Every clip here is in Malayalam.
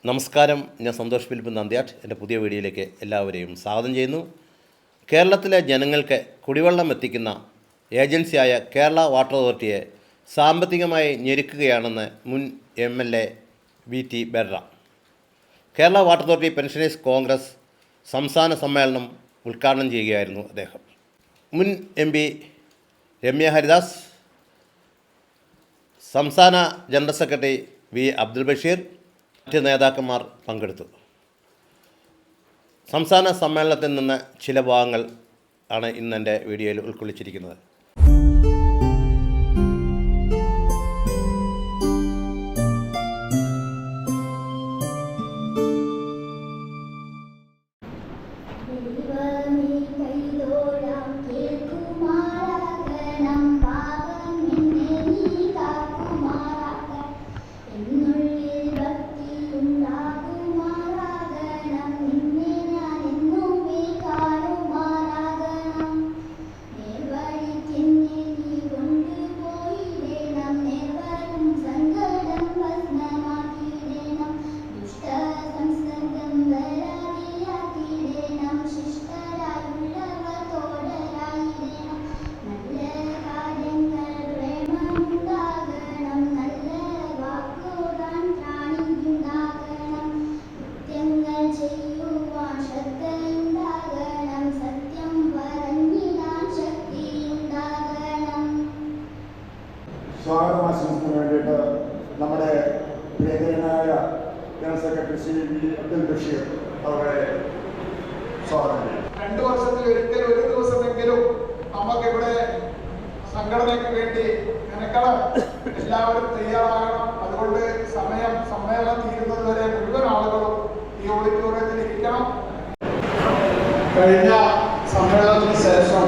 നമസ്കാരം, ഞാൻ സന്തോഷ് ഫിലിപ്പ് നന്ദ്യാട്ട്. എൻ്റെ പുതിയ വീഡിയോയിലേക്ക് എല്ലാവരെയും സ്വാഗതം ചെയ്യുന്നു. കേരളത്തിലെ ജനങ്ങൾക്ക് കുടിവെള്ളം എത്തിക്കുന്ന ഏജൻസിയായ കേരള വാട്ടർ അതോറിറ്റിയെ സാമ്പത്തികമായി ഞെരുക്കുകയാണെന്ന് മുൻ MLA VT ബെർറ. Kerala water authority pensioners congress സംസ്ഥാന സമ്മേളനം ഉദ്ഘാടനം ചെയ്യുകയായിരുന്നു അദ്ദേഹം. മുൻ MP രമ്യ ഹരിദാസ്, സംസ്ഥാന general secretary V Abdul Basheer, മറ്റ് നേതാക്കന്മാർ പങ്കെടുത്തു. സംസ്ഥാന സമ്മേളനത്തിൽ നിന്ന് ചില ഭാഗങ്ങൾ ആണ് ഇന്ന് എൻ്റെ വീഡിയോയിൽ ഉൾക്കൊള്ളിച്ചിരിക്കുന്നത്. സ്വാഗതം ആശംസിക്കുന്നതിന് വേണ്ടിയിട്ട് നമ്മുടെ പ്രിയങ്കരനായ general secretary Shri V Abdul Basheer അവരെ സ്വാഗതം ചെയ്യും. 2 വർഷത്തിൽ ഒരിക്കൽ ഒരു ദിവസമെങ്കിലും നമുക്കിവിടെ സംഘടനയ്ക്ക് വേണ്ടി മെനക്കെടാൻ എല്ലാവരും തയ്യാറാകണം. അതുകൊണ്ട് സമ്മേളനം തീരുന്നത് വരെ മുഴുവൻ ആളുകളും ഈ ഓഡിറ്റോറിയത്തിൽ ഇരിക്കണം. കഴിഞ്ഞ സമ്മേളനത്തിന് ശേഷം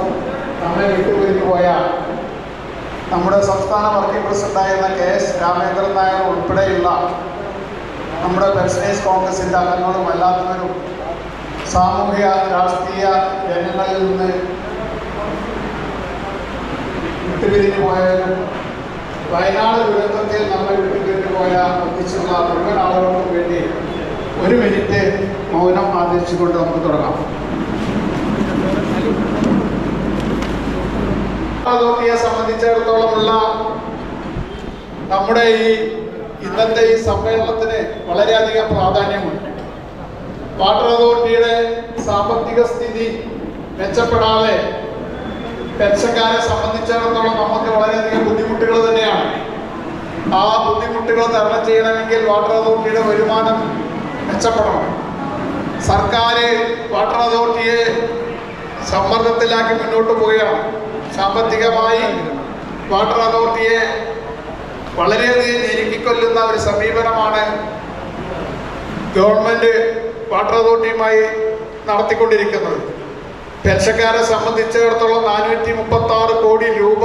നമ്മെ വിട്ടുപിരിഞ്ഞു പോയ നമ്മുടെ സംസ്ഥാന വർക്കിംഗ് പ്രസിഡന്റായിരുന്ന KS രാമേന്ദ്രൻ നായർ ഉൾപ്പെടെയുള്ള നമ്മുടെ പെൻഷനേഴ്സ് കോൺഗ്രസിൻ്റെ അംഗങ്ങളും എല്ലാത്തവരും സാമൂഹ്യ രാഷ്ട്രീയ രംഗങ്ങളിൽ നിന്ന് വിട്ടുപിരിഞ്ഞു പോയവരും വയനാട് ദുരന്തത്തിൽ നമ്മൾ വിട്ടുപിരിഞ്ഞു പോയ ഒന്നിച്ചുള്ള മുഴുവൻ ആളുകൾക്കും വേണ്ടി 1 മിനിറ്റ് മൗനം ആദരിച്ചുകൊണ്ട് നമുക്ക് തുടങ്ങാം. അതോറിറ്റിയെ സംബന്ധിച്ചിടത്തോളമുള്ള നമ്മുടെ ഇന്നത്തെ ഈ സമ്മേളനത്തിന് വളരെയധികം പ്രാധാന്യമുണ്ട്. വാട്ടർ അതോറിറ്റിയുടെ സാമ്പത്തിക സ്ഥിതി മെച്ചപ്പെടാതെ പെൻഷൻകാരെ സംബന്ധിച്ചിടത്തോളം നമുക്ക് വളരെയധികം ബുദ്ധിമുട്ടുകൾ തന്നെയാണ്. ആ ബുദ്ധിമുട്ടുകൾ തരണം ചെയ്യണമെങ്കിൽ വാട്ടർ അതോറിറ്റിയുടെ വരുമാനം മെച്ചപ്പെടണം. സർക്കാർ വാട്ടർ അതോറിറ്റിയെ സമ്മർദ്ദത്തിലാക്കി മുന്നോട്ട് പോവുകയാണ്. സാമ്പത്തികമായി വാട്ടർ അതോറിറ്റിയെ വളരെയധികം ഞെരുക്കിക്കൊല്ലുന്ന ഒരു സമീപനമാണ് ഗവൺമെൻറ് വാട്ടർ അതോറിറ്റിയുമായി നടത്തിക്കൊണ്ടിരിക്കുന്നത്. പെൻഷൻകാരെ സംബന്ധിച്ചിടത്തോളം 436 കോടി രൂപ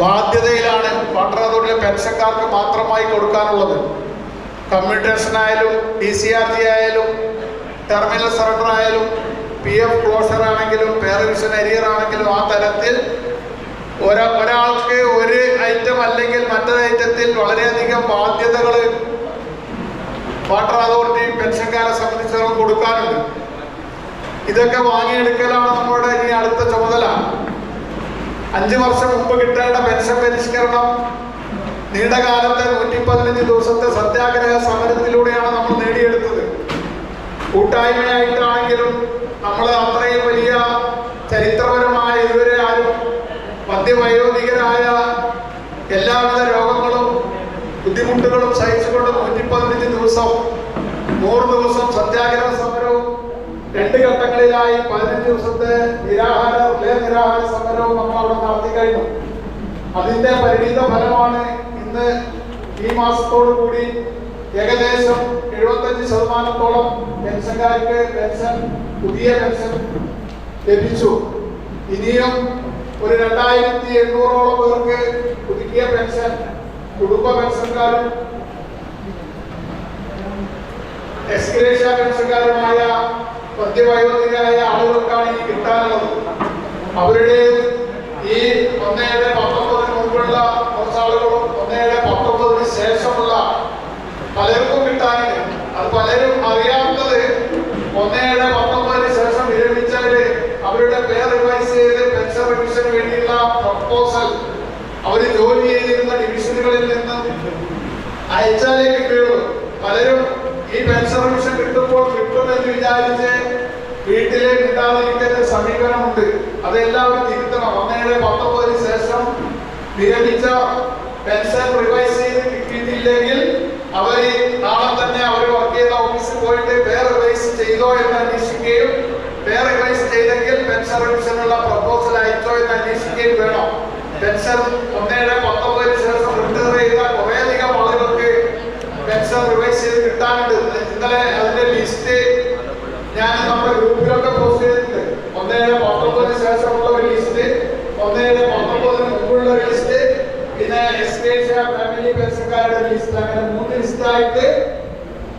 ബാധ്യതയിലാണ് വാട്ടർ അതോറിറ്റിയിലെ പെൻഷൻകാർക്ക് മാത്രമായി കൊടുക്കാനുള്ളത്. കമ്മ്യൂട്ടേഷനായാലും DCRG ആയാലും ടെർമിനൽ സറണ്ടർ ആയാലും PF ക്ലോഷർ ആണെങ്കിലും പേരവിഷൻ അരിയർ ആണെങ്കിലും ആ തരത്തിൽ ഒരാൾക്ക് ഒരു ഐറ്റം അല്ലെങ്കിൽ മറ്റൊരു ഐറ്റത്തിൽ വളരെയധികം ബാധ്യതകൾ വാട്ടർ അതോറിറ്റി പെൻഷൻകാരെ സംബന്ധിച്ചിടത്തോളം കൊടുക്കാനുണ്ട്. ഇതൊക്കെ വാങ്ങിയെടുക്കലാണ് നമ്മുടെ ഇനി അടുത്ത ചുമതല. 5 വർഷം മുമ്പ് കിട്ടേണ്ട പെൻഷൻ പരിഷ്കരണം നീണ്ടകാലത്തെ 115 ദിവസത്തെ സത്യാഗ്രഹ സമരത്തിലൂടെയാണ് നമ്മൾ നേടിയെടുത്തത്. കൂട്ടായ്മയായിട്ടാണെങ്കിലും നമ്മൾ അത്രയും വലിയ ചരിത്രപരമായ ഇതുവരെ ആരും മധ്യവയോധികരായ എല്ലാവിധ രോഗങ്ങളും ബുദ്ധിമുട്ടുകളും സഹിച്ചുകൊണ്ട് 115 ദിവസം 100 ദിവസം സത്യാഗ്രഹ സമരവും 2 ഘട്ടങ്ങളിലായി 15 ദിവസത്തെ നിരാഹാര സമരവും നമ്മൾ അവിടെ നടത്തി കഴിഞ്ഞു. അതിന്റെ പരിണിത ഫലമാണ് ഇന്ന് ഈ മാസത്തോടു കൂടി ഏകദേശം 75% പെൻഷൻകാർക്ക് പുതിയ പെൻഷൻ ലഭിച്ചു. ഇനിയും ഒരു 2800ഓളം പേർക്ക് പുതിയ പെൻഷൻ കുടുംബ പെൻഷൻകാരും എക്സ്ഗ്രേഷ്യ പെൻഷൻകാരുമായ മധ്യവയോധികരായ ആളുകൾക്കാണ് ഈ കിട്ടാനുള്ളത്. അവരുടെ ഈ 1/19 മുമ്പുള്ള കുറച്ചാളുകളും 1/19 ശേഷമുള്ള പലർക്കും കിട്ടാൻ പലരും അറിയാത്തത് 1/19 ശേഷം വിരമിച്ചവര് അവരുടെ പേര് റിവൈസ് ചെയ്ത് പെൻഷൻ റിവിഷന് വേണ്ടിയുള്ള പ്രപ്പോസൽ അവര് ജോലി ചെയ്തിരുന്ന ഡിവിഷനുകളിൽ നിന്ന് അയച്ചാലേ കിട്ടുകയുള്ളൂ. പലരും ഈ പെൻഷൻ റിവിഷൻ കിട്ടുമ്പോൾ കിട്ടുമെന്ന് വിചാരിച്ച് വീട്ടിലെ കിട്ടാതിരിക്കുന്ന സമീപനമുണ്ട്. അതെല്ലാവരും തിരുത്തണം. 1/19 ശേഷം വിരമിച്ച പെൻഷൻ റിവൈസ് ചെയ്ത് കിട്ടിയിട്ടില്ലെങ്കിൽ അവർ നാളെ തന്നെ അവർ വർക്ക് ചെയ്ത ഓഫീസിൽ പോയിട്ട് പേര് റിവൈസ് ചെയ്തോ എന്ന് അന്വേഷിക്കുകയും പേര് റിവൈസ് ചെയ്തെങ്കിൽ പെൻഷൻ റിവിഷനുള്ള പ്രപ്പോസൽ അയച്ചോ എന്ന് അന്വേഷിക്കുകയും വേണം. പെൻഷൻ 1/19 ശേഷം റിട്ടയർ ചെയ്ത കുറേയധികം ആളുകൾക്ക് പെൻഷൻ റിവൈസ് ചെയ്ത് കിട്ടാനുണ്ട്. ഇന്നലെ അതിന്റെ ലിസ്റ്റ് ഞാൻ നമ്മുടെ ഗ്രൂപ്പിലൊക്കെ പോസ്റ്റ് ചെയ്തിട്ടുണ്ട്. 1/19 ശേഷമുള്ള ഒരു ലിസ്റ്റ്, 1/19 മുമ്പുള്ള ഒരു ലിസ്റ്റ്, പിന്നെ ഫാമിലി പെൻഷൻകാരുടെ ലിസ്റ്റ്, അങ്ങനെ 3 ലിസ്റ്റായിട്ട്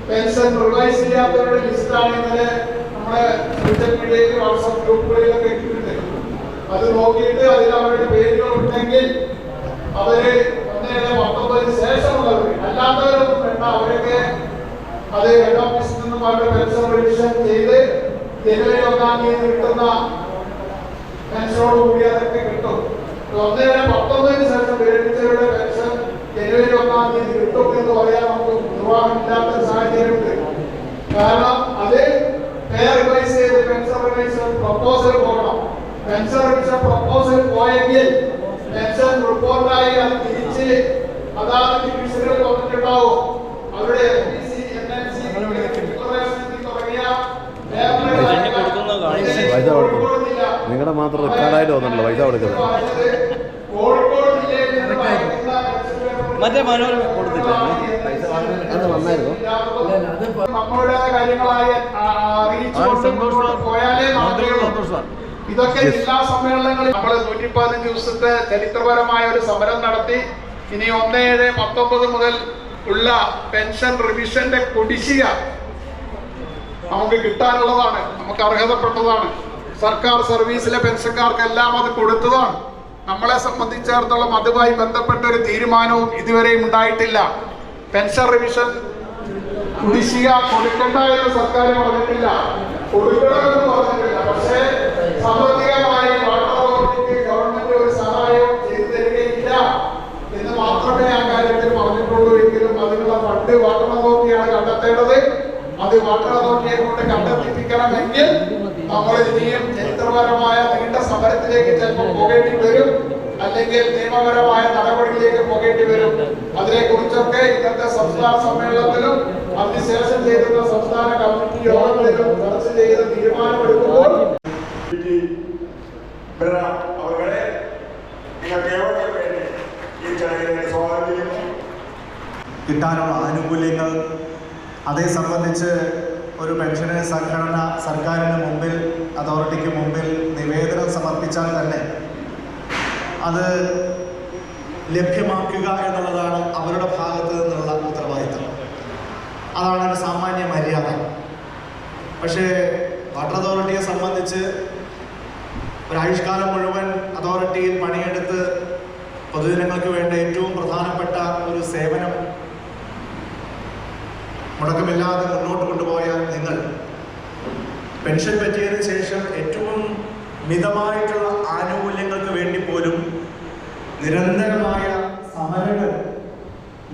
പെൻഷൻ റിവൈസ് ചെയ്യാത്തവരുടെ ലിസ്റ്റാണ് ഇന്നലെ നമ്മുടെ സോഷ്യൽ മീഡിയയിൽ വാട്സ്ആപ്പ് ഗ്രൂപ്പുകളിലൊക്കെ ഇട്ടിട്ടുണ്ട്. അത് നോക്കിയിട്ട് അതിൽ അവരുടെ പേരുകൾ ഉണ്ടെങ്കിൽ അവര് 1/19 ശേഷമുള്ളവർ, അല്ലാത്തവരൊന്നും വേണ്ട, അവരൊക്കെ അത് ഹെഡ് ഓഫീസിൽ നിന്നും അവരുടെ പെൻഷൻ റിവിഷൻ ചെയ്ത് ജനുവരി 1-ാം തീയതി കിട്ടുന്ന പെൻഷനോട് കൂടി അതൊക്കെ കിട്ടും. 1/19 ശേഷം വിരമിച്ചവരുടെ പെൻഷൻ ജനുവരി 1-ാം തീയതി കിട്ടും എന്ന് പറയാൻ നമുക്ക് നിർവാഹമില്ലാത്ത സാഹചര്യമുണ്ട്. കാരണം അത് പേര് റിവൈസ് ചെയ്ത് പെൻഷൻ റിവിഷൻ പ്രപ്പോസൽ പോകണം. പെൻഷൻ റിവിഷൻ പ്രപ്പോസൽ പോയെങ്കിൽ പെൻഷൻ റിപ്പോർട്ടായി അത് തിരിച്ച് അതാത് ഡിവിഷനുകൾ വന്നിട്ടുണ്ടാവും. അവരുടെ നിങ്ങളുടെ മാത്രം റെക്കോർഡായിട്ട് വന്നിട്ടുള്ളൂ പൈസ കൊടുക്കുന്നത്. മറ്റേ മനോരമ കൊടുത്തില്ല അത് വന്നായിരുന്നു. നമ്മളുടെ കാര്യങ്ങളായ പോയാലേ ഇതൊക്കെ ജില്ലാ സമ്മേളനങ്ങളിൽ നമ്മൾ 115 ദിവസത്തെ ചരിത്രപരമായ ഒരു സമരം നടത്തി. ഇനി 1/19 മുതൽ ഉള്ള പെൻഷൻ റിവിഷന്റെ കുടിശ്ശിക നമുക്ക് കിട്ടാനുള്ളതാണ്, നമുക്ക് അർഹതപ്പെട്ടതാണ്. സർക്കാർ സർവീസിലെ പെൻഷൻകാർക്കെല്ലാം അത് കൊടുത്തതാണ്. നമ്മളെ സംബന്ധിച്ചിടത്തോളം അതുമായി ബന്ധപ്പെട്ട ഒരു തീരുമാനവും ഇതുവരെയും ഉണ്ടായിട്ടില്ല. പെൻഷൻ റിവിഷൻ കുടിശ്ശിക കൊടുക്കണ്ട എന്ന് സർക്കാർ പറഞ്ഞിട്ടില്ല, കൊടുക്കണമെന്ന് പറഞ്ഞിട്ടില്ല. പക്ഷേ സാമ്പത്തികമായി വാട്ടർ അതോറിറ്റിക്ക് ഗവൺമെന്റ് ഒരു സഹായവും ചെയ്തു തരികയില്ല എന്ന് മാത്രമേ ആ കാര്യത്തിൽ പറഞ്ഞിട്ടുള്ളൂ. എങ്കിലും അതിനുള്ള ഫണ്ട് വാട്ടർ അതോറിറ്റിയാണ് കണ്ടെത്തേണ്ടത്. അത് വാട്ടർ അതോറിറ്റിയെ കൊണ്ട് കണ്ടെത്തിപ്പിക്കണമെങ്കിൽ നമ്മൾ ഇനിയും ചരിത്രപരമായ നീണ്ട സമരത്തിലേക്ക് ചിലപ്പോൾ പോകേണ്ടി വരും, അല്ലെങ്കിൽ നിയമപരമായ നടപടിയിലേക്ക് പോകേണ്ടി വരും. അതിനെ കുറിച്ചൊക്കെ ഇന്നത്തെ സംസ്ഥാന സമ്മേളനത്തിലും അതിനുശേഷം ചെയ്തിരുന്ന സംസ്ഥാന കമ്മിറ്റി യോഗങ്ങളിലും ചർച്ച ചെയ്ത് തീരുമാനമെടുക്കുമ്പോൾ അവരുടെ ഈ ചടങ്ങിനെ സ്വാഗതം ചെയ്യുന്നു. കിട്ടാനുള്ള ആനുകൂല്യങ്ങൾ, അതേ സംബന്ധിച്ച് ഒരു പെൻഷന് സംഘടന സർക്കാരിന് മുമ്പിൽ, അതോറിറ്റിക്ക് മുമ്പിൽ നിവേദനം സമർപ്പിച്ചാൽ തന്നെ അത് ലഭ്യമാക്കുക എന്നുള്ളതാണ് അവരുടെ ഭാഗത്ത് നിന്നുള്ള ഉത്തരവാദിത്തം. അതാണ് ഒരു സാമാന്യ മര്യാദ. പക്ഷേ വാട്ടർ അതോറിറ്റിയെ സംബന്ധിച്ച് ഒരായുഷ്കാലം മുഴുവൻ അതോറിറ്റിയിൽ പണിയെടുത്ത് പൊതുജനങ്ങൾക്ക് വേണ്ട ഏറ്റവും പ്രധാനപ്പെട്ട ഒരു സേവനം മുടക്കമില്ലാതെ മുന്നോട്ട് കൊണ്ടുപോയ നിങ്ങൾ പെൻഷൻ പറ്റിയതിനു ശേഷം ഏറ്റവും മിതമായിട്ടുള്ള ആനുകൂല്യങ്ങൾക്ക് വേണ്ടി പോലും നിരന്തരമായ സമരങ്ങൾ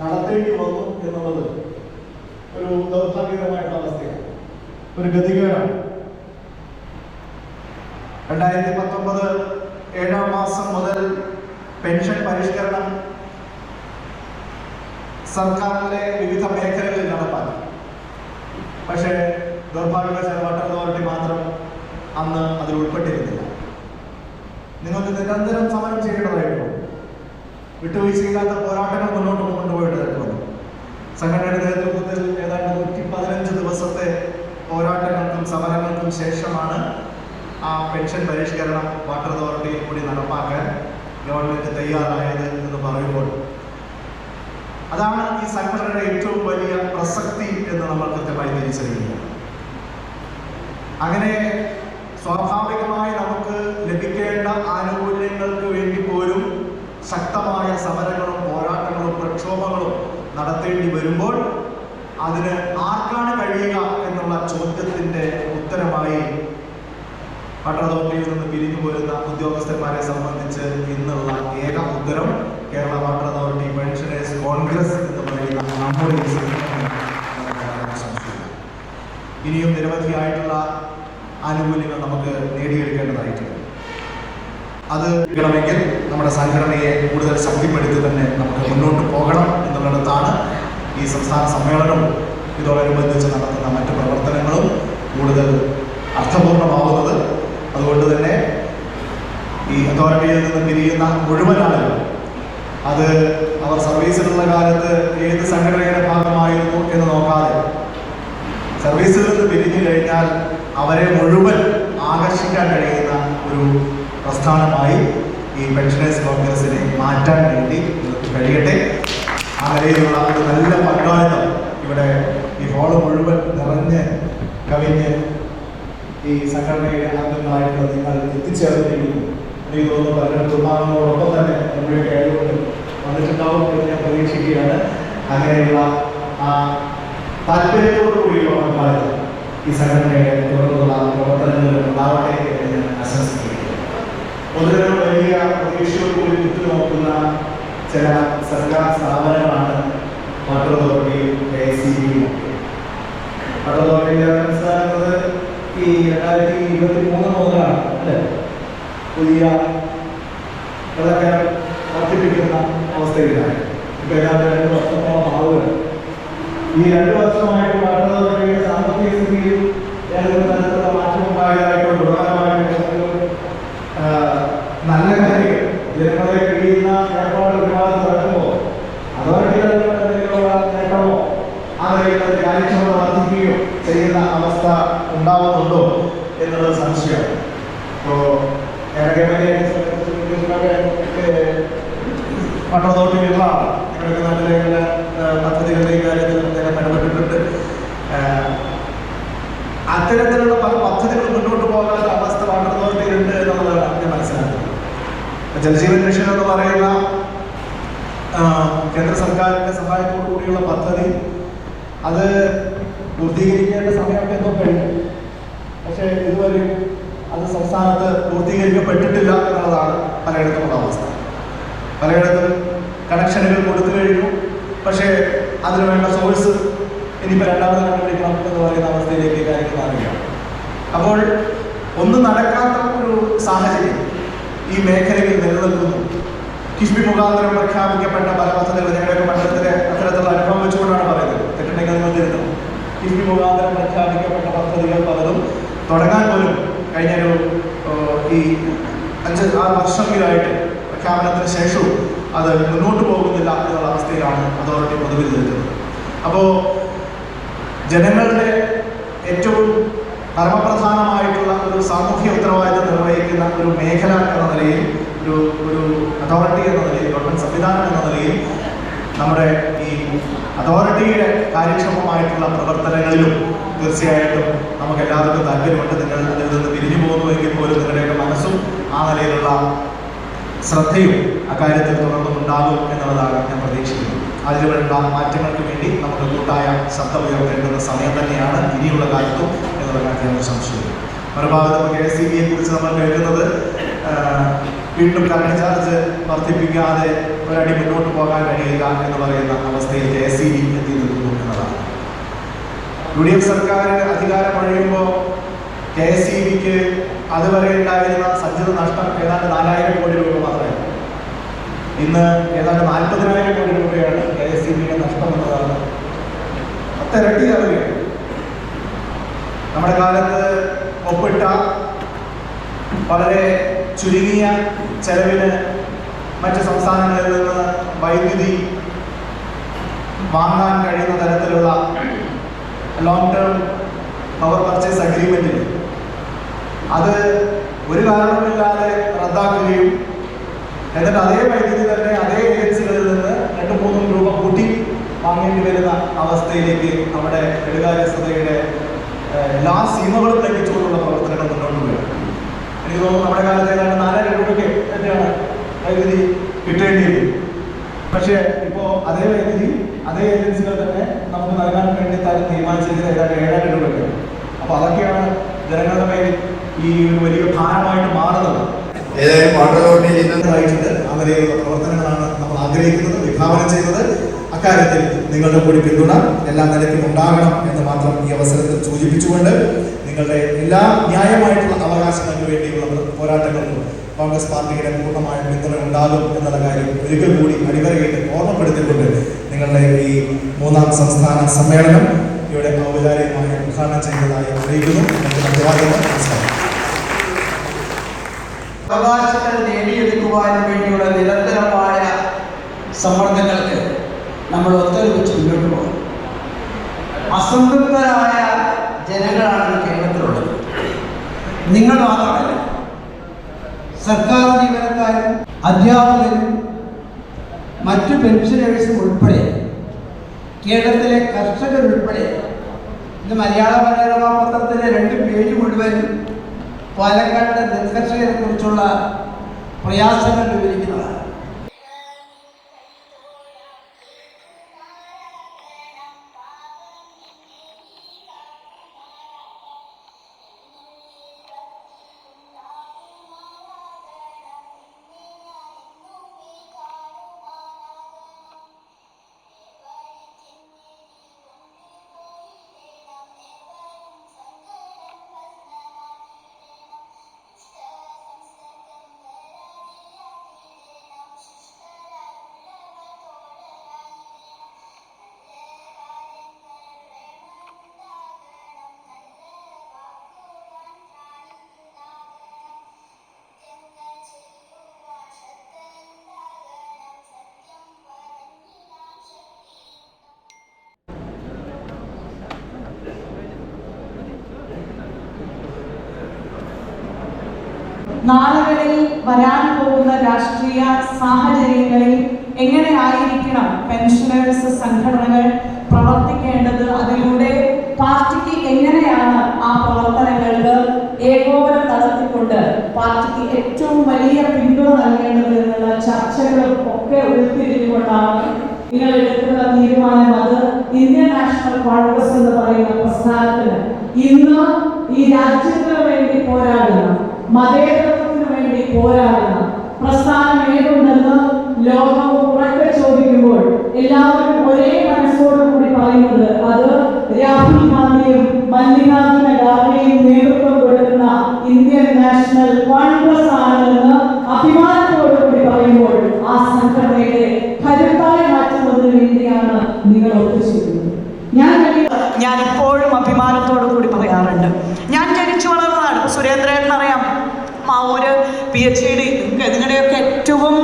നടത്തേണ്ടി വന്നു എന്നുള്ളത് ഒരു ദൗർഭാഗ്യകരമായിട്ടുള്ള അവസ്ഥയാണ്, ഒരു ഗതികേടാണ്. 2019 7-ാം മാസം മുതൽ പെൻഷൻ പരിഷ്കരണം സർക്കാരിലെ വിവിധ മേഖലകളിൽ നടപ്പാക്കി. പക്ഷേ ദൗർഭാഗ്യവശാൽ വാട്ടർ അതോറിറ്റി മാത്രം അന്ന് അതിൽ ഉൾപ്പെട്ടിരുന്നില്ല. നിങ്ങൾക്ക് നിരന്തരം സമരം ചെയ്യേണ്ടതായിരുന്നു, വിട്ടുവീഴ്ചയില്ലാത്ത പോരാട്ടങ്ങൾ മുന്നോട്ട് കൊണ്ടുപോയിട്ട് വന്നു. സംഘടനയുടെ നേതൃത്വത്തിൽ ഏതാണ്ട് 115 ദിവസത്തെ പോരാട്ടങ്ങൾക്കും സമരങ്ങൾക്കും ശേഷമാണ് ആ പെൻഷൻ പരിഷ്കരണം വാട്ടർ അതോറിറ്റിയിൽ കൂടി നടപ്പാക്കാൻ ഗവൺമെന്റ് തയ്യാറായത് എന്ന് പറയുമ്പോൾ അതാണ് ഈ സംഘടനയുടെ ഏറ്റവും വലിയ പ്രസക്തി എന്ന് നമ്മൾ കൃത്യമായി തിരിച്ചറിയുക. അങ്ങനെ സ്വാഭാവികമായി നമുക്ക് ലഭിക്കേണ്ട ആനുകൂല്യങ്ങൾക്ക് വേണ്ടി പോലും ശക്തമായ സമരങ്ങളും പോരാട്ടങ്ങളും പ്രക്ഷോഭങ്ങളും നടത്തേണ്ടി വരുമ്പോൾ അതിന് ആർക്കാണ് കഴിയുക എന്നുള്ള ചോദ്യത്തിന്റെ ഉത്തരമായി വാട്ടർ അതോറിറ്റിയിൽ നിന്ന് പിരിഞ്ഞു പോരുന്ന ഉദ്യോഗസ്ഥന്മാരെ സംബന്ധിച്ച് ഇന്നുള്ള ഏക ഉത്തരം Kerala water authority pensioners Congress എന്ന് പറയുന്ന നമ്മുടെ ഈ സംഘടന. ഇനിയും നിരവധിയായിട്ടുള്ള ആനുകൂല്യങ്ങൾ നമുക്ക് നേടിയെടുക്കേണ്ടതായിട്ടുണ്ട്. അത് കിട്ടണമെങ്കിൽ നമ്മുടെ സംഘടനയെ കൂടുതൽ ശക്തിപ്പെടുത്തി തന്നെ നമുക്ക് മുന്നോട്ട് പോകണം എന്നുള്ളിടത്താണ് ഈ സംസ്ഥാന സമ്മേളനവും ഇതോടനുബന്ധിച്ച് നടത്തുന്ന മറ്റു പ്രവർത്തനങ്ങളും കൂടുതൽ അർത്ഥപൂർണമാവുന്നത്. അതുകൊണ്ട് തന്നെ ഈ അതോറിറ്റിയിൽ നിന്ന് പിരിയുന്ന മുഴുവൻ ആളുകളും അത് അവർ സർവീസിലുള്ള കാലത്ത് ഏത് സംഘടനയുടെ ഭാഗമായിരുന്നു എന്ന് നോക്കാതെ സർവീസിൽ നിന്ന് പിരിഞ്ഞു കഴിഞ്ഞാൽ അവരെ മുഴുവൻ ആകർഷിക്കാൻ കഴിയുന്ന ഒരു പ്രസ്ഥാനമായി ഈ പെൻഷനേഴ്സ് കോൺഗ്രസിനെ മാറ്റാൻ വേണ്ടി കഴിയട്ടെ. ആ നിലയിലുള്ള ഒരു നല്ല പങ്കാളിത്തം ഇവിടെ ഈ ഹോള് മുഴുവൻ നിറഞ്ഞ് കവിഞ്ഞ് ഈ സംഘടനയുടെ അംഗങ്ങളായിട്ടുള്ള നിങ്ങൾ എത്തിച്ചേർന്നിരിക്കുന്നു. എനിക്ക് തോന്നുന്നു പലരും കുടുംബാംഗങ്ങളോടൊപ്പം തന്നെ നമ്മുടെ കയ്യിലുണ്ട് വന്നിട്ടുണ്ടാവും എന്ന് ഞാൻ പ്രതീക്ഷിക്കുകയാണ്. അങ്ങനെയുള്ള ആ താല്പര്യത്തോടുകൂടിയുള്ള പങ്കാളിത്തം ഈ സംഘടനയുടെ തുടർന്നുള്ള പ്രവർത്തനങ്ങളിൽ ഉണ്ടാവട്ടെ എന്ന് ഞാൻ ആശംസിക്കുകയാണ്. പൊതുവെ വലിയ പ്രതീക്ഷയോടുകൂടി ഉറ്റുനോക്കുന്ന ചില സർക്കാർ സ്ഥാപനങ്ങളാണ് വാട്ടർ അതോറിറ്റിയും KSEBയും. വാട്ടർ അതോറിറ്റിയുടെ മനസ്സിലാക്കുന്നത് ഈ 2023 മുതലാണ് അല്ലേ പുതിയ അതൊക്കെ വർദ്ധിപ്പിക്കുന്ന അവസ്ഥയിലാണ്. ഇപ്പൊ ഏതാണ്ട് 2 വർഷത്തോളം ആവുകയാണ്. ഈ 2 വർഷമായിട്ട് വാട്ടർ അതോറിറ്റിയുടെ സാമ്പത്തിക സ്ഥിതിയിൽ ഏതൊരു തരത്തിലുള്ള മാറ്റമുണ്ടായതായിട്ടോ ഗുണകരമായിട്ടോ നല്ല കാര്യങ്ങൾ ജനങ്ങളെ കഴിയുന്ന ഏർപ്പാട് ഒരുപാട് നടക്കുമ്പോൾ അതോറിറ്റികൾ എന്തെങ്കിലുള്ള നേട്ടമോ ആ നിലയിൽ കാര്യക്ഷമത വർദ്ധിക്കുകയോ ചെയ്യുന്ന അവസ്ഥ ഉണ്ടാവുന്നുണ്ടോ എന്നുള്ളത് സംശയമാണ്. ഇപ്പോൾ വാട്ടർ അതോറിറ്റിയിലുള്ള ഞങ്ങളുടെ നാട്ടിലെ പദ്ധതികളുടെ കാര്യത്തിൽ അദ്ദേഹം ഇടപെട്ടിട്ടുണ്ട്. അത്തരത്തിലുള്ള പല പദ്ധതികൾ മുന്നോട്ട് പോകാനുള്ള അവസ്ഥ വാട്ടർ അതോറിറ്റിയിലുണ്ട് എന്നുള്ളതാണ് ഞാൻ മനസ്സിലാക്കുന്നത്. ജലജീവൻ മിഷൻ എന്ന് പറയുന്ന കേന്ദ്ര സർക്കാരിൻ്റെ സഹായത്തോടു കൂടിയുള്ള പദ്ധതി അത് പൂർത്തീകരിക്കേണ്ട സമയമൊക്കെ എന്തോ കഴിഞ്ഞു. പക്ഷേ ഇതുവരെ അത് സംസ്ഥാനത്ത് പൂർത്തീകരിക്കപ്പെട്ടിട്ടില്ല എന്നുള്ളതാണ് പലയിടത്തുമുള്ള അവസ്ഥ. പലയിടത്തും കണക്ഷനുകൾ കൊടുത്തു കഴിഞ്ഞു, പക്ഷേ അതിന് വേണ്ട സോഴ്സ് ഇനിയിപ്പോൾ രണ്ടാമത് കണ്ടുപിടിക്കണം എന്ന് പറയുന്ന അവസ്ഥയിലേക്ക് കാര്യങ്ങൾ മാറുകയാണ്. അപ്പോൾ ഒന്നും നടക്കാത്ത ഒരു സാഹചര്യം ഈ മേഖലയിൽ നിലനിൽക്കുന്നു. കിഫ്ബി മുഖാന്തരം പ്രഖ്യാപിക്കപ്പെട്ട പല പദ്ധതികൾ ഞങ്ങളുടെയൊക്കെ മണ്ഡലത്തിലെ അത്തരത്തിലുള്ള അനുഭവം വെച്ചുകൊണ്ടാണ് പറയുന്നത്. തെറ്റുണ്ടെങ്കിൽ നിങ്ങൾ തിരുത്തണം. കിഫ്ബി മുഖാന്തരം പ്രഖ്യാപിക്കപ്പെട്ട പദ്ധതികൾ പലതും തുടങ്ങാൻ പോലും കഴിഞ്ഞൊരു ഈ 5-6 വർഷങ്ങളിലായിട്ട് പ്രഖ്യാപനത്തിന് ശേഷവും അത് മുന്നോട്ട് പോകുന്നില്ല എന്നുള്ള അവസ്ഥയിലാണ് അതോറിറ്റി പൊതുവിൽ നിൽക്കുന്നത്. അപ്പോൾ ജനങ്ങളുടെ ഏറ്റവും പരമപ്രധാനമായിട്ടുള്ള ഒരു സാമൂഹ്യ ഉത്തരവാദിത്വം നിർവഹിക്കുന്ന ഒരു മേഖല എന്ന നിലയിൽ ഒരു അതോറിറ്റി എന്ന നിലയിൽ ഗവൺമെൻറ് സംവിധാനം എന്ന നിലയിൽ നമ്മുടെ ഈ അതോറിറ്റിയുടെ കാര്യക്ഷമമായിട്ടുള്ള പ്രവർത്തനങ്ങളിലും തീർച്ചയായിട്ടും നമുക്ക് എല്ലാവർക്കും താല്പര്യമുണ്ട്. നിങ്ങൾ അതിൽ നിന്ന് പിരിഞ്ഞു പോകുന്നുവെങ്കിൽ പോലും നിങ്ങളുടെയൊക്കെ മനസ്സും ആ നിലയിലുള്ള ശ്രദ്ധയും അക്കാര്യത്തിൽ തുടർന്നും ഉണ്ടാകും എന്നുള്ളതാണ് ഞാൻ പ്രതീക്ഷിക്കുന്നത്. അതിൽ വേണ്ട മാറ്റങ്ങൾക്ക് വേണ്ടി നമുക്ക് കൂട്ടായ ശബ്ദം ഉയർത്തേണ്ടുന്ന സമയം തന്നെയാണ് ഇനിയുള്ള കാലത്തും എന്നുള്ള കാര്യത്തിൽ സംശയം. മറുഭാഗത്ത് KSEBയെ കുറിച്ച് നമ്മൾ കേൾക്കുന്നത് വീണ്ടും കറണ്ട് ചാർജ് വർദ്ധിപ്പിക്കാതെ ഒരടി മുന്നോട്ട് പോകാൻ കഴിയില്ല എന്ന് പറയുന്ന അവസ്ഥയിൽ KSEB എത്തി നിൽക്കുന്നു എന്നതാണ്. UDF സർക്കാർ അധികാരം ഒഴിയുമ്പോൾ KSEBക്ക് അതുവരെ ഉണ്ടായിരുന്ന സഞ്ചിത നഷ്ടം ഏതാണ്ട് 4000 കോടി രൂപ മാത്രമേ. ഇന്ന് ഏതാണ്ട് 40,000 കോടി രൂപയാണ് KSEBയുടെ നഷ്ടം എന്നതാണ്. 10 ഇരട്ടി അറിയുകയാണ്. നമ്മുടെ കാലത്ത് ഒപ്പിട്ട വളരെ ചുരുങ്ങിയ ചെലവിന് മറ്റ് സംസ്ഥാനങ്ങളിൽ നിന്ന് വൈദ്യുതി വാങ്ങാൻ കഴിയുന്ന തരത്തിലുള്ള ലോങ് ടേം പവർ പർച്ചേസ് അഗ്രിമെൻറ്റിൽ അത് ഒരു കാരണവുമില്ലാതെ റദ്ദാക്കുകയും എന്നിട്ട് അതേ വൈദ്യുതി തന്നെ അതേ ഏജൻസികളിൽ നിന്ന് 2-3 രൂപ കൂട്ടി വാങ്ങേണ്ടി വരുന്ന അവസ്ഥയിലേക്ക് നമ്മുടെ കെടുകാര്യസ്ഥതയുടെ എല്ലാ സീമകളും ലംഘിച്ചുകൊണ്ടുള്ള പ്രവർത്തനങ്ങൾ മുന്നോട്ട് വരും. എനിക്ക് തോന്നുന്നു നമ്മുടെ കാലത്ത് ഏതാണ്ട് 4000 രൂപയ്ക്ക് തന്നെയാണ് വൈദ്യുതി കിട്ടേണ്ടിയത്. പക്ഷേ ഇപ്പോൾ അതേ വൈദ്യുതി അതേ ഏജൻസികൾ തന്നെ നമുക്ക് നൽകാൻ വേണ്ടി തീരുമാനിച്ചിരിക്കുന്നത് ഏതാണ്ട് 7,000 രൂപയ്ക്കാണ്. അപ്പോൾ അതൊക്കെയാണ് ജനങ്ങളുടെ മേൽ ഈ ഒരു വലിയ ഭാരമായിട്ട് മാറുന്നത്. ഏതായാലും വാട്ടർ അതോറിറ്റിയിൽ ഇന്നതായിട്ട് ആ നിലയിലുള്ള പ്രവർത്തനങ്ങളാണ് നമ്മൾ ആഗ്രഹിക്കുന്നത്, വിഭാവനം ചെയ്യുന്നത്. അക്കാര്യത്തിൽ നിങ്ങളുടെ കൂടി പിന്തുണ എല്ലാ നിലയ്ക്കും ഉണ്ടാകണം എന്ന് മാത്രം ഈ അവസരത്തിൽ സൂചിപ്പിച്ചുകൊണ്ട് നിങ്ങളുടെ എല്ലാ ന്യായമായിട്ടുള്ള അവകാശങ്ങൾക്ക് വേണ്ടിയുള്ള പോരാട്ടങ്ങൾക്കും കോൺഗ്രസ് പാർട്ടിയുടെ പൂർണ്ണമായ പിന്തുണ ഉണ്ടാകും എന്നുള്ള കാര്യം ഒരിക്കൽ കൂടി അടിവരയിട്ട് ഓർമ്മപ്പെടുത്തിക്കൊണ്ട് നിങ്ങളുടെ ഈ 3ാം സംസ്ഥാന സമ്മേളനം ഇവിടെ ഔപചാരികമായി ഉദ്ഘാടനം ചെയ്യുന്നതായി അറിയിക്കുന്നു. നമസ്കാരം. അവകാശങ്ങൾ നേടിയെടുക്കുവാൻ വേണ്ടിയുള്ള നിരന്തരമായ സമ്മർദ്ദങ്ങൾക്ക് നമ്മൾ ഒത്തൊരുമിച്ച് മുന്നോട്ട് പോകും. അസംതൃപ്തരായ ജനങ്ങളാണ് കേരളത്തിലുള്ളത്. നിങ്ങൾ മാത്രമല്ല, സർക്കാർ ജീവനക്കാരും അധ്യാപകരും മറ്റു പെൻഷനേഴ്സും ഉൾപ്പെടെ കേരളത്തിലെ കർഷകരുൾപ്പെടെ ഇത് മലയാള മനോരമ പത്രത്തിലെ 2 പേജ് മുഴുവൻ പാലക്കാട്ടെ നെൽകർഷകരെ കുറിച്ചുള്ള പ്രയാസങ്ങൾ വിവരിക്കുന്നതാണ്. നാളുകളിൽ വരാൻ പോകുന്ന രാഷ്ട്രീയ സാഹചര്യങ്ങളിൽ എങ്ങനെയായിരിക്കണം പെൻഷനേഴ്സ് സംഘടനകൾ പ്രവർത്തിക്കേണ്ടത്, അതിലൂടെ പാർട്ടിക്ക് എങ്ങനെയാണ് ആ പ്രവർത്തനങ്ങൾക്ക് ഏകോപനം നടത്തിക്കൊണ്ട് പാർട്ടിക്ക് ഏറ്റവും വലിയ പിന്തുണ നൽകേണ്ടത് എന്നുള്ള ചർച്ചകളും ഒക്കെ ഉൾത്തിരിഞ്ഞുകൊണ്ടാണ് നിങ്ങൾ എടുക്കുന്ന തീരുമാനം. അത് ഇന്ത്യൻ നാഷണൽ കോൺഗ്രസ് എന്ന് പറയുന്ന പ്രസ്ഥാനത്തിന് ഇന്ന് ഈ രാജ്യത്തിന് വേണ്ടി പോരാടുന്ന, മതേതരത്വത്തിന് വേണ്ടി പോരാടുന്ന പ്രസ്ഥാനം ഏതുണ്ടെന്ന് ലോകം ഉറക്കെ ചോദിക്കുമ്പോൾ എല്ലാവരും ഒരേ മനസ്സോടുകൂടി പറയുന്നത് അത് രാഹുൽ ഗാന്ധിയും മല്ലികാർജുന ഖാർഗെയും നേതൃത്വം കൊടുക്കുന്ന ഇന്ത്യൻ നാഷണൽ കോൺഗ്രസ് ആണെന്ന് അഭിമാനത്തോടുകൂടി പറയുമ്പോൾ ആ സംഘടനയുടെ കരുത്തായി മാറ്റുന്നതിന് വേണ്ടിയാണ് നിങ്ങൾ ഒത്തുചേരുന്നത്. ഞാൻ ഇപ്പോഴും അഭിമാനത്തോടു കൂടി പറയാറുണ്ട്, ഞാൻ ജനിച്ചു വളർന്നതാണ്. സുരേന്ദ്രേട്ടൻ അറിയാം, മാവൂര് PhD, നിങ്ങളുടെയൊക്കെ ഏറ്റവും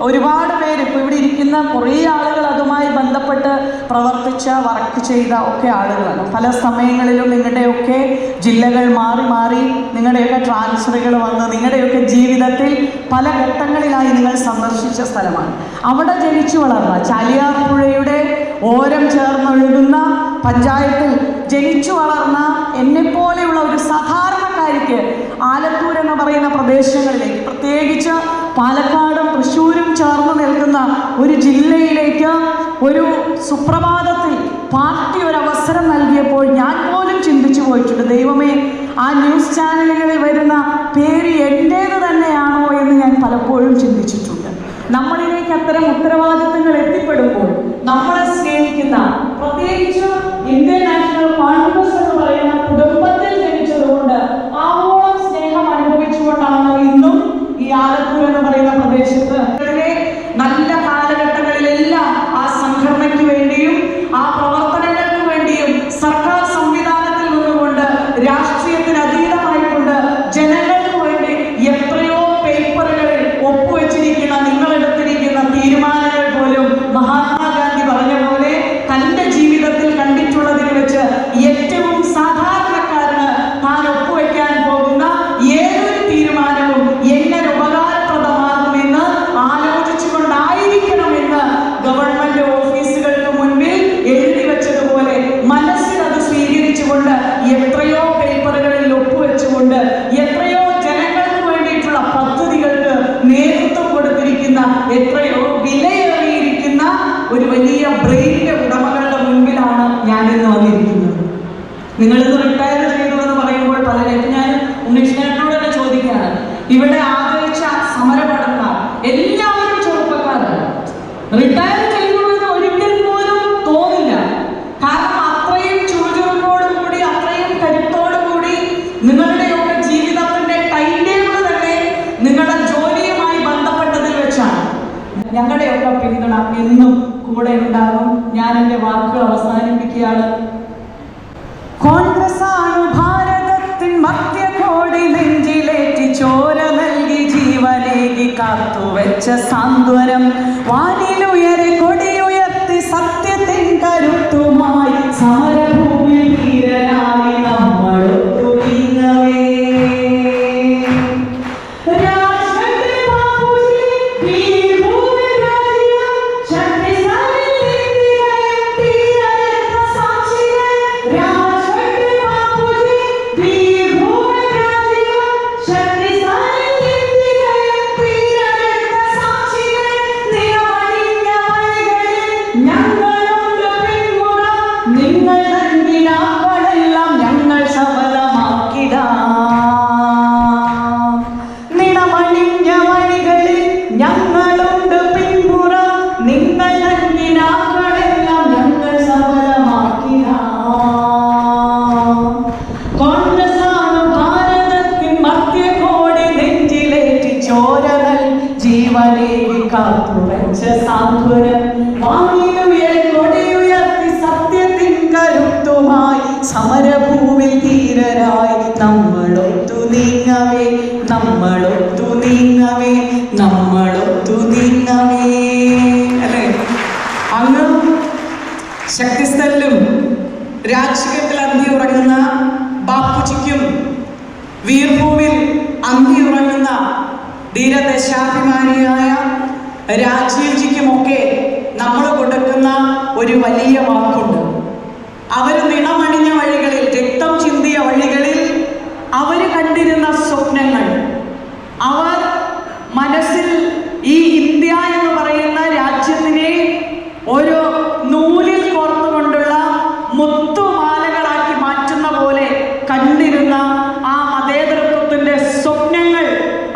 ഒരുപാട് പേര് ഇപ്പോൾ ഇവിടെ ഇരിക്കുന്ന കുറേ ആളുകൾ അതുമായി ബന്ധപ്പെട്ട് പ്രവർത്തിച്ച വർക്ക് ചെയ്ത ഒക്കെ ആളുകളാണ്. പല സമയങ്ങളിലും നിങ്ങളുടെയൊക്കെ ജില്ലകൾ മാറി മാറി നിങ്ങളുടെയൊക്കെ ട്രാൻസ്ഫറുകൾ വന്ന് നിങ്ങളുടെയൊക്കെ ജീവിതത്തിൽ പല ഘട്ടങ്ങളിലായി നിങ്ങൾ സന്ദർശിച്ച സ്ഥലമാണ്. അവിടെ ജനിച്ചു വളർന്ന ചാലിയാർ പുഴയുടെ ഓരം ചേർന്നൊഴുകുന്ന പഞ്ചായത്തിൽ ജനിച്ചു വളർന്ന എന്നെപ്പോലെയുള്ള ഒരു സാധാരണക്കാരിക്ക് ആലത്തൂർ എന്ന് പറയുന്ന പ്രദേശങ്ങളിലേക്ക്, പ്രത്യേകിച്ച് പാലക്കാടും തൃശ്ശൂരും ചേർന്ന് നിൽക്കുന്ന ഒരു ജില്ലയിലേക്ക് ഒരു സുപ്രഭാതത്തിൽ പാർട്ടി ഒരു അവസരം നൽകിയപ്പോൾ ഞാൻ പോലും ചിന്തിച്ചു പോയിട്ടുണ്ട്, ദൈവമേ, ആ ന്യൂസ് ചാനലുകളിൽ വരുന്ന പേര് എൻ്റേത് തന്നെയാണോ എന്ന് ഞാൻ പലപ്പോഴും ചിന്തിച്ചിട്ടുണ്ട്. നമ്മളിലേക്ക് അത്തരം ഉത്തരവാദിത്തങ്ങൾ എത്തിപ്പെടുമ്പോൾ നമ്മളെ സ്നേഹിക്കുന്ന, പ്രത്യേകിച്ച് ഇന്ത്യൻ നാഷണൽ കോൺഗ്രസ് എന്ന് പറയുന്ന കുടുംബത്തിൽ ജനിച്ചതുകൊണ്ട് ആവോളം സ്നേഹം അനുഭവിച്ചുകൊണ്ടാണ് ഇന്നും ഈ ആലത്തൂർ എന്ന് പറയുന്ന പ്രദേശത്ത് നല്ല കാലഘട്ടങ്ങളിലെല്ലാം ആ സംഘടനയ്ക്ക് വേണ്ടിയും ആ പ്രവർത്തനങ്ങൾക്ക് വേണ്ടിയും സർക്കാർ സംവിധാനത്തിൽ നിന്നുകൊണ്ട് രാഷ്ട്രീയത്തിന് അതീതമായിക്കൊണ്ട് ജനങ്ങൾക്ക് വേണ്ടി എത്രയോ പേപ്പറുകളിൽ ഒപ്പുവെച്ചിരിക്കുന്ന, നിങ്ങളെടുത്തിരിക്കുന്ന തീരുമാനങ്ങൾ പോലും മഹാത്മാഗാന്ധി പറഞ്ഞ പോലെ തൻ്റെ ജീവിതത്തിൽ എന്നും കൂടെ ഉണ്ടാകും. ഞാൻ എൻ്റെ വാക്കുകൾ അവസാനിപ്പിക്കുകയാണ്. കോൺഗ്രസ് ആണ് ഭാരതത്തിൻ മധ്യകോടി, നെഞ്ചിലേറ്റി ചോര നൽകി ജീവനേകി കാത്തുവെച്ച സാന്ത്വനം. വാനിലുയരെ കൊടിയുയർത്തി സത്യത്തിൻ കരുത്തുമായി സമരഭൂമി ധീരനായി നമ്മളൊത്തു നീങ്ങവേ. സത്യത്തിൻ കരുത്തുമായി സമരഭൂവിൽ ധീരരായി നമ്മളൊത്തു നീങ്ങവേ, നമ്മളൊത്തു നീങ്ങവേ, നമ്മളൊത്തു നീങ്ങവേ. അല്ലേ? അങ്ങ് ശക്തിസ്ഥലിലും രാജകീയത്തിൽ അന്തി ഉറങ്ങുന്ന ബാപ്പുജിക്കും വീർഭൂവിൽ അന്തി ഉറങ്ങുന്ന ധീരദേശാഭിമാനിയായ രാജീവ്ജിക്കുമൊക്കെ നമ്മൾ കൊടുക്കുന്ന ഒരു വലിയ വാക്കുണ്ട്. അവർ നിണമണിഞ്ഞ വഴികളിൽ, രക്തം ചിന്തിയ വഴികളിൽ അവർ കണ്ടിരുന്ന സ്വപ്നങ്ങൾ, അവർ മനസ്സിൽ ഈ ഇന്ത്യ എന്ന് പറയുന്ന രാജ്യത്തിനെ ഒരു നൂലിൽ കോർത്തുകൊണ്ടുള്ള മുത്തുമാലകളാക്കി മാറ്റുന്ന പോലെ കണ്ടിരുന്ന ആ മതേതരത്വത്തിന്റെ സ്വപ്നങ്ങൾ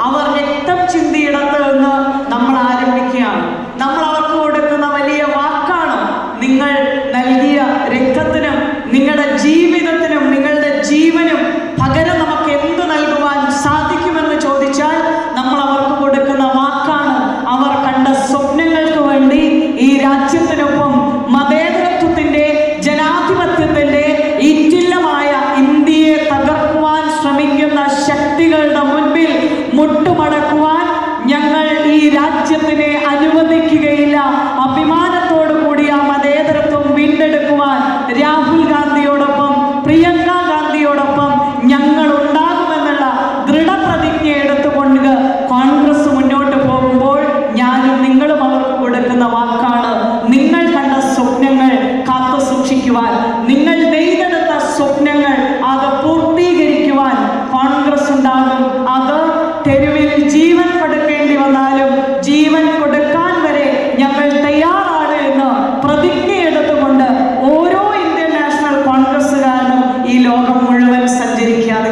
അവർ രക്തം ചിന്തിയിടത്ത് നിന്ന് നമ്മൾ ആരംഭിക്കുകയാണ്. നമ്മൾ അവർക്ക് കൊടുക്കുന്ന വലിയ വാക്കാണ്. നിങ്ങൾ നൽകിയ രക്തത്തിനും നിങ്ങളുടെ ജീവിതത്തിനും നിങ്ങളുടെ ജീവനും പകരം നമുക്ക് എന്ത് നൽകുവാൻ സാധിക്കുമെന്ന് ചോദിച്ചാൽ നമ്മൾ അവർക്ക് കൊടുക്കുന്ന വാക്കാണ്. അവർ കണ്ട സ്വപ്നങ്ങൾക്ക് വേണ്ടി ഈ രാജ്യത്തിനൊപ്പം മതേതരത്വത്തിന്റെ, ജനാധിപത്യത്തിന്റെ ഈറ്റില്ലമായ ഇന്ത്യയെ തകർക്കുവാൻ ശ്രമിക്കുന്ന ശക്തികളുടെ മുൻപിൽ മുട്ടുമടക്കുവാൻ ഞങ്ങൾ ഈ രാജ്യത്തിനെ അനുവദിക്കുകയില്ല. അഭിമാനത്തോടു കൂടി ആ മതേതരത്വം വീണ്ടെടുക്കുവാൻ രാഹുൽ ഗാന്ധിയോടൊപ്പം, പ്രിയങ്ക ഗാന്ധിയോടൊപ്പം ഞങ്ങൾ ഉണ്ടാകുമെന്നുള്ള ദൃഢപ്രതിജ്ഞ എടുത്തുകൊണ്ട് കോൺഗ്രസ് മുന്നോട്ട് പോകുമ്പോൾ ഞാനും നിങ്ങളും അവർക്ക് കൊടുക്കുന്ന വാക്കാണ്, നിങ്ങൾ കണ്ട സ്വപ്നങ്ങൾ കാത്തു സൂക്ഷിക്കുവാൻ, നിങ്ങൾ നെയ്തെടുത്ത സ്വപ്നങ്ങൾ അത് പൂർത്തീകരിക്കുവാൻ കോൺഗ്രസ് ഉണ്ടാകും. അത് തെരുവിൽ ജീവൻ കൊടുക്കേണ്ടി വന്നാലും ജീവൻ കൊടുക്കാൻ വരെ ഞങ്ങൾ തയ്യാറാണ് എന്ന് പ്രതിജ്ഞയെടുത്തുകൊണ്ട് ഓരോ ഇന്ത്യൻ നാഷണൽ കോൺഗ്രസ്സുകാരനും ഈ ലോകം മുഴുവൻ സഞ്ചരിക്കാതെ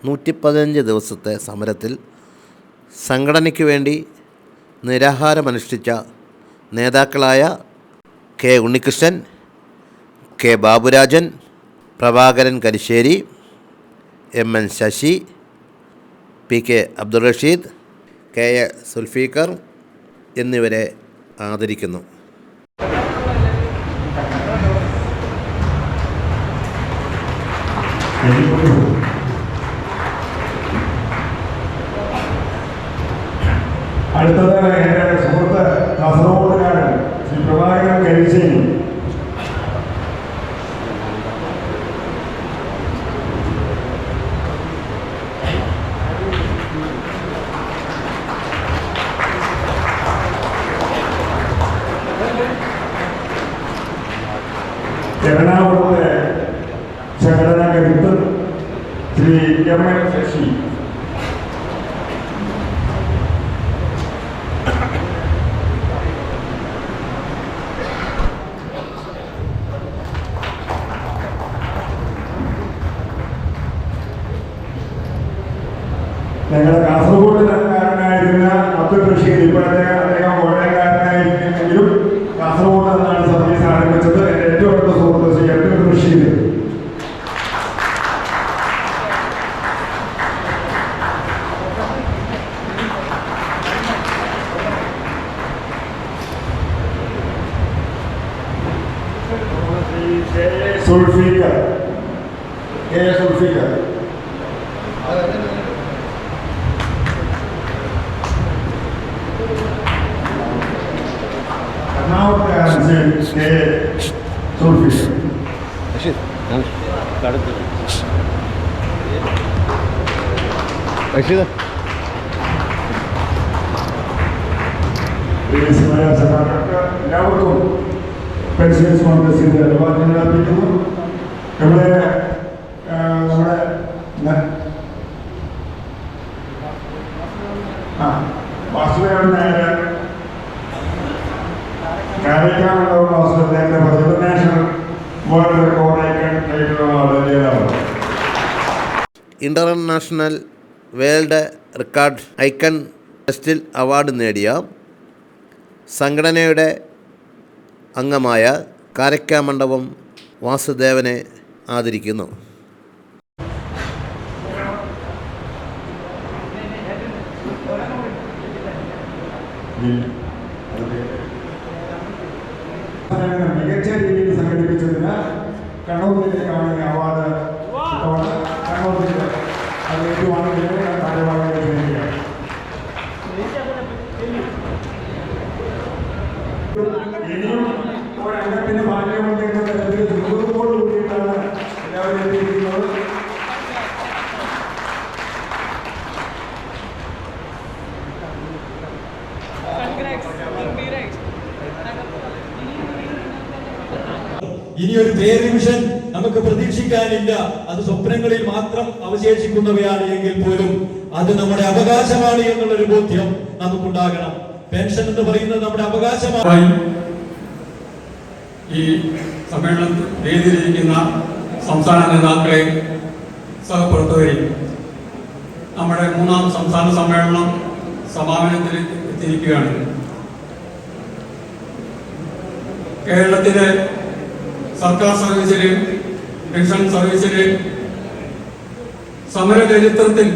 115 ദിവസത്തെ സമരത്തിൽ സംഘടനയ്ക്ക് വേണ്ടി നിരാഹാരമനുഷ്ഠിച്ച നേതാക്കളായ K Unnikrishnan, K Baburajan, Prabhakaran Karisseri, M N. Sasi, P K Abdul Rasheed, K A Zulfiqar എന്നിവരെ ആദരിക്കുന്നു. അടുത്തത് എൻ്റെ സുഹൃത്ത് കാസർഗോഡുകാരൻ ശ്രീ പ്രഭാകരൻ കരിശ്ശേരി. എറണാകുളത്തെ സംഘടനാ കരുത്ത് ശ്രീ എം.എൻ. ശശി. ഞങ്ങളുടെ കാസർഗോഡുകാരനായിരുന്ന അബ്ദുൾ റഷീദ്, ഇപ്പോഴത്തെ അദ്ദേഹം കോട്ടയംകാരനായിരിക്കുമെങ്കിലും കാസർഗോഡ് നിന്നാണ് സർവീസ് ആരംഭിച്ചത്. എൻ്റെ ഏറ്റവും അടുത്ത സുഹൃത്ത് ശ്രീ അബ്ദുൾ റഷീദ്. K S Zulfiqar. എറണാകുളത്തെ ആൻസി കെ സുൽഫിക്കർ. എല്ലാവർക്കും പെൻഷൻസ് കോൺഗ്രസിന്റെ അഭിവാദ്യങ്ങൾ അർപ്പിക്കുന്നു. ഇവിടെ നമ്മുടെ വാസുദേവൻ നായർ കാരക്കാനുള്ള വാസുദേവന്റെ ഇന്റർനാഷണൽ വേൾഡ് റെക്കോർഡ് ഐക്കൺ ജേതാവ്. ഇൻ്റർനാഷണൽ വേൾഡ് റെക്കോർഡ് ഐക്കൺ ടെസ്റ്റിൽ അവാർഡ് നേടിയ സംഘടനയുടെ അംഗമായ കാരക്കാമണ്ഡപം വാസുദേവനെ ആദരിക്കുന്നു. മികച്ച രീതിയിൽ സംഘടിപ്പിച്ചതിന് കണ്ണൂരിലേക്കാണ് ഈ അവാർഡ് കണ്ണൂർ ജില്ല അത് ഏറ്റുവാങ്ങുന്നതിന് ഞാൻ കാര്യമായി ക്ഷണിക്കുകയാണ്. ഇനിയും ഒരംഗത്തിന് ഭാഗ്യമുണ്ടെന്ന തരത്തിൽ ചുമതലയോട് കൂടിയിട്ടാണ് എല്ലാവരും എത്തിയിരിക്കുന്നത്. ഇനിയൊരു പേര് ഡിവിഷൻ നമുക്ക് പ്രതീക്ഷിക്കാനില്ല. അത് സ്വപ്നങ്ങളിൽ മാത്രം അവശേഷിക്കുന്നവയാണ് എങ്കിൽ പോലും അത് നമ്മുടെ അവകാശമാണ് എന്നുള്ളൊരു ബോധ്യം നമുക്കുണ്ടാകണം. പെൻഷൻ എന്ന് പറയുന്നത് നമ്മുടെ അവകാശമാണ്. ഈ സമ്മേളനത്തിൽ വേദിയിലിരിക്കുന്ന സംസ്ഥാന നേതാക്കളെ, സഹപ്രവർത്തകരെ, നമ്മുടെ 3ാം സംസ്ഥാന സമ്മേളനം സമാപനത്തിൽ എത്തിയിരിക്കുകയാണ്. കേരളത്തിലെ സർക്കാർ സർവീസില്, പെൻഷൻ സർവീസില് സമര ചരിത്രത്തിൽ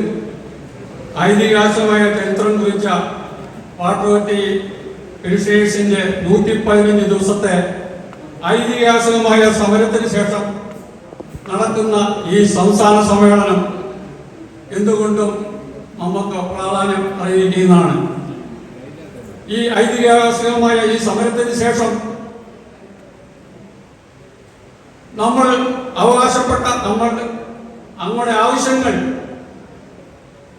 ഐതിഹാസികമായ ചരിത്രം കുറിച്ച വാട്ടർ പെൻഷനേഴ്സിന്റെ 115 ദിവസത്തെ ഐതിഹാസികമായ സമരത്തിന് ശേഷം നടക്കുന്ന ഈ സംസ്ഥാന സമ്മേളനം എന്തുകൊണ്ടും നമുക്ക് പ്രാധാന്യം അറിയിക്കുന്നതാണ്. ഈ ഐതിഹാസികമായ ഈ സമരത്തിന് ശേഷം നമ്മൾ അവകാശപ്പെട്ട നമ്മുടെ ആവശ്യങ്ങൾ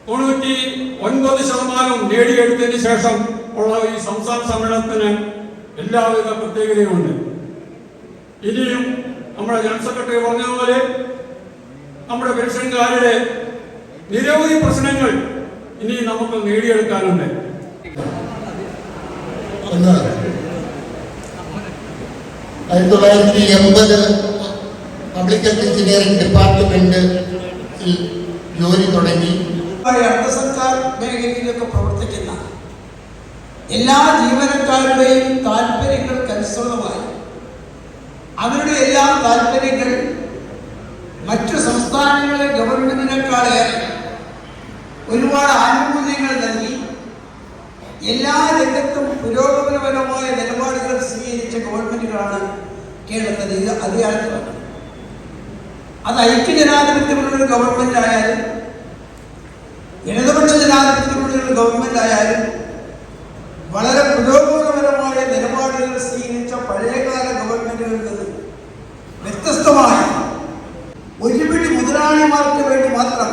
99% നേടിയെടുത്തതിന് ശേഷം ഉള്ള ഈ സംസ്ഥാന സമ്മേളനത്തിന് എല്ലാവിധ പ്രത്യേകതയുമുണ്ട്. ഇനിയും നമ്മുടെ ജനറൽ സെക്രട്ടറി പറഞ്ഞതുപോലെ നമ്മുടെ പെൻഷൻകാരുടെ നിരവധി പ്രശ്നങ്ങൾ ഇനി നമുക്ക് നേടിയെടുക്കാനുണ്ട്. 1980 പബ്ലിക് ഹെൽത്ത് എഞ്ചിനീയറിംഗ് ഡിപ്പാർട്ട്മെന്റിൽ ജോലി തുടങ്ങി. അർദ്ധ സർക്കാർ മേഖലയിലൊക്കെ പ്രവർത്തിക്കുന്ന എല്ലാ ജീവനക്കാരുടെയും താല്പര്യങ്ങൾക്കനുസൃതമായി അവരുടെ എല്ലാ താല്പര്യങ്ങൾ മറ്റു സംസ്ഥാനങ്ങളിലെ ഗവൺമെന്റിനേക്കാളേറെ ഒരുപാട് ആനുകൂല്യങ്ങൾ നൽകി എല്ലാ രംഗത്തും പുരോഗമനപരമായ നിലപാടുകൾ സ്വീകരിച്ച ഗവൺമെന്റുകളാണ് കേരളത്തിൽ അധികാരത്തിൽ വന്നത്. അത് ഐക്യജനാധിപത്യമുള്ളൊരു ഗവൺമെന്റ് ആയാലും ഇടതുപക്ഷ ജനാധിപത്യമുള്ളൊരു ഗവൺമെന്റ് ആയാലും വളരെ പുരോഗമനപരമായ നിലപാടുകൾ സ്വീകരിച്ച പഴയകാല ഗവൺമെന്റുകളിൽ നിന്ന് വ്യത്യസ്തമായി ഒരുപിടി മുതലാളിമാർക്ക് വേണ്ടി മാത്രം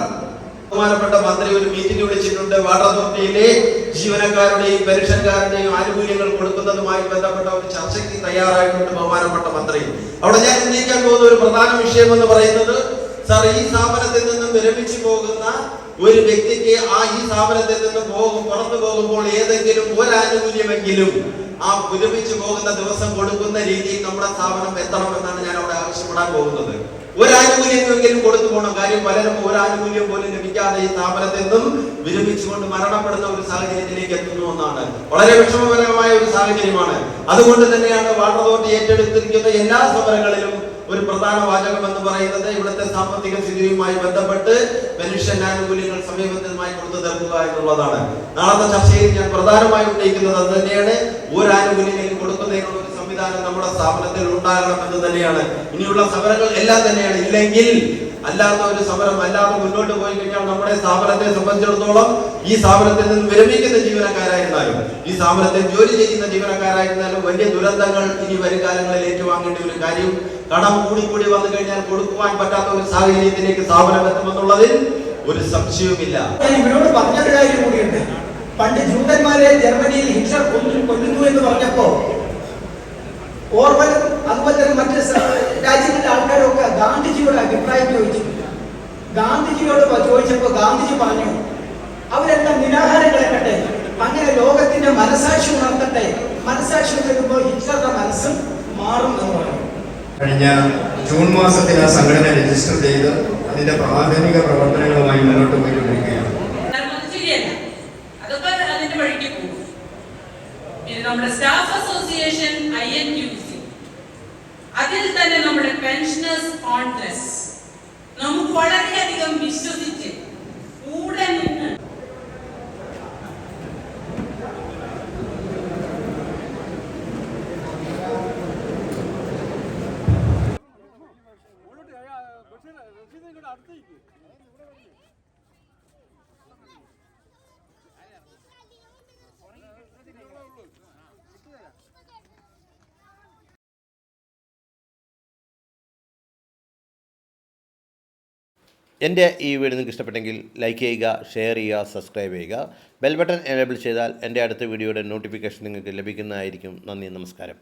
ബഹുമാനപ്പെട്ട മന്ത്രി ഒരു മീറ്റിംഗ് വിളിച്ചിട്ടുണ്ട്. വാട്ടർ അതോറിറ്റിയിലെ ജീവനക്കാരുടെയും പെൻഷൻകാരുടെയും ആനുകൂല്യങ്ങൾ കൊടുക്കുന്നതുമായി ബന്ധപ്പെട്ട ഒരു ചർച്ചയ്ക്ക് തയ്യാറായിട്ടുണ്ട് ബഹുമാനപ്പെട്ട മന്ത്രി. അവിടെ ഞാൻ ഉന്നയിക്കാൻ പോകുന്ന ഒരു പ്രധാന വിഷയം എന്ന് പറയുന്നത്, സാർ, ഈ സ്ഥാപനത്തിൽ നിന്നും വിരമിച്ചു പോകുന്ന ഒരു വ്യക്തിക്ക് ഈ സ്ഥാപനത്തിൽ നിന്ന് പുറത്തു പോകുമ്പോൾ ഏതെങ്കിലും ഒരു ആനുകൂല്യമെങ്കിലും ആ വിരമിച്ചു പോകുന്ന ദിവസം കൊടുക്കുന്ന രീതിയിൽ നമ്മുടെ സ്ഥാപനം എത്തണമെന്നാണ് ഞാൻ അവിടെ ആവശ്യപ്പെടാൻ പോകുന്നത്. ഒരു ആനുകൂല്യമെങ്കിലും കൊടുത്തു പോകണം. കാര്യം പലരും ഒരു ആനുകൂല്യം പോലും ലഭിക്കാതെ ഈ സ്ഥാപനത്തിൽ നിന്നും വിരമിച്ചുകൊണ്ട് മരണപ്പെടുന്ന ഒരു സാഹചര്യത്തിലേക്ക് എത്തുന്നു എന്നാണ്. വളരെ വിഷമകരമായ ഒരു സാഹചര്യമാണ്. അതുകൊണ്ട് തന്നെയാണ് വാട്ടർ അതോറിറ്റി ഏറ്റെടുത്തിരിക്കുന്ന എല്ലാ സമരങ്ങളിലും ഒരു പ്രധാന വാചകം എന്ന് പറയുന്നത് ഇവിടുത്തെ സാമ്പത്തിക സ്ഥിതിയുമായി ബന്ധപ്പെട്ട് പെൻഷൻ ആനുകൂല്യങ്ങൾ സമയബന്ധിതമായി കൊടുത്തു തീർക്കുക എന്നുള്ളതാണ്. നാളത്തെ ചർച്ചയിൽ ഞാൻ പ്രധാനമായും ഉന്നയിക്കുന്നത് അത് തന്നെയാണ്. ഒരു ആനുകൂല്യങ്ങളും കൊടുക്കുന്നതിനുള്ള ഒരു സംവിധാനം സംവിധാനം നമ്മുടെ സ്ഥാപനത്തിൽ ഉണ്ടാകണം എന്ന് തന്നെയാണ്. ഇനിയുള്ള സമരങ്ങൾ എല്ലാം തന്നെയാണ്. ഇല്ലെങ്കിൽ അല്ലാത്ത ഒരു സമരം അല്ലാതെ മുന്നോട്ട് പോയി കഴിഞ്ഞാൽ നമ്മുടെ സ്ഥാപനത്തെ സംബന്ധിച്ചിടത്തോളം ഈ സ്ഥാപനത്തിൽ നിന്ന് വിരമിക്കുന്ന ജീവനക്കാരായിരുന്നാലും ഈ സ്ഥാപനത്തിൽ ജോലി ചെയ്യുന്ന ജീവനക്കാരായിരുന്നാലും വലിയ ദുരന്തങ്ങൾ ഇനി വരും കാലങ്ങളിൽ ഏറ്റുവാങ്ങേണ്ട ഒരു കാര്യം. കടം കൂടി വന്നു കഴിഞ്ഞാൽ കൊടുക്കുവാൻ പറ്റാത്ത ഒരു സാഹചര്യത്തിലേക്ക് സ്ഥാപനം എത്തുമെന്നുള്ളതിൽ ഒരു സംശയവുമില്ല. ഞാൻ ഇവരോട് പറഞ്ഞൊരു കാര്യം കൂടിയുണ്ട്. പണ്ട് ജൂതന്മാരെ ജർമ്മനിയിൽ ഹിറ്റ്ലർ കൊല്ലുന്നു എന്ന് പറഞ്ഞപ്പോ ഓർവൽ അതുപോലെ തന്നെ മറ്റ് രാജ്യങ്ങളിലെ ആൾക്കാരൊക്കെ ഗാന്ധിജിയോട് അഭിപ്രായം ചോദിച്ചു. ഗാന്ധിജിയോട് ചോദിച്ചപ്പോൾ ഗാന്ധിജി പറഞ്ഞു, അവരെല്ലാം നിരാഹാരം കിടക്കട്ടെ, അങ്ങനെ ലോകത്തിന്റെ മനസാക്ഷി ഉണർത്തട്ടെ. മനസാക്ഷി വരുമ്പോൾ ഹിറ്റ്ലറുടെ മനസ്സും മാറും എന്ന് പറഞ്ഞു. കഴിഞ്ഞ ജൂൺ മാസത്തിൽ ആ സംഘടന രജിസ്റ്റർ ചെയ്ത് അതിന്റെ പ്രാഥമിക പ്രവർത്തനങ്ങളുമായി മുന്നോട്ട് പോയിക്കൊണ്ടിരിക്കുകയാണ്. അതൊക്കെ അതിന്റെ വഴിക്ക് പോകും. പിന്നെ നമ്മുടെ സ്റ്റാഫ് അസോസിയേഷൻ INTUC, അതിൽ തന്നെ നമ്മുടെ പെൻഷനേഴ്സ് കോൺഗ്രസ് നമുക്ക് വളരെയധികം വിശ്വസിച്ച് കൂടെ നിന്ന് എൻ്റെ ഈ വീഡിയോ നിങ്ങൾക്ക് ഇഷ്ടപ്പെട്ടെങ്കിൽ ലൈക്ക് ചെയ്യുക, ഷെയർ ചെയ്യുക, സബ്സ്ക്രൈബ് ചെയ്യുക. ബെൽ ബട്ടൺ എനേബിൾ ചെയ്താൽ എൻ്റെ അടുത്ത വീഡിയോയുടെ നോട്ടിഫിക്കേഷൻ നിങ്ങൾക്ക് ലഭിക്കുന്നതായിരിക്കും. നന്ദി, നമസ്കാരം.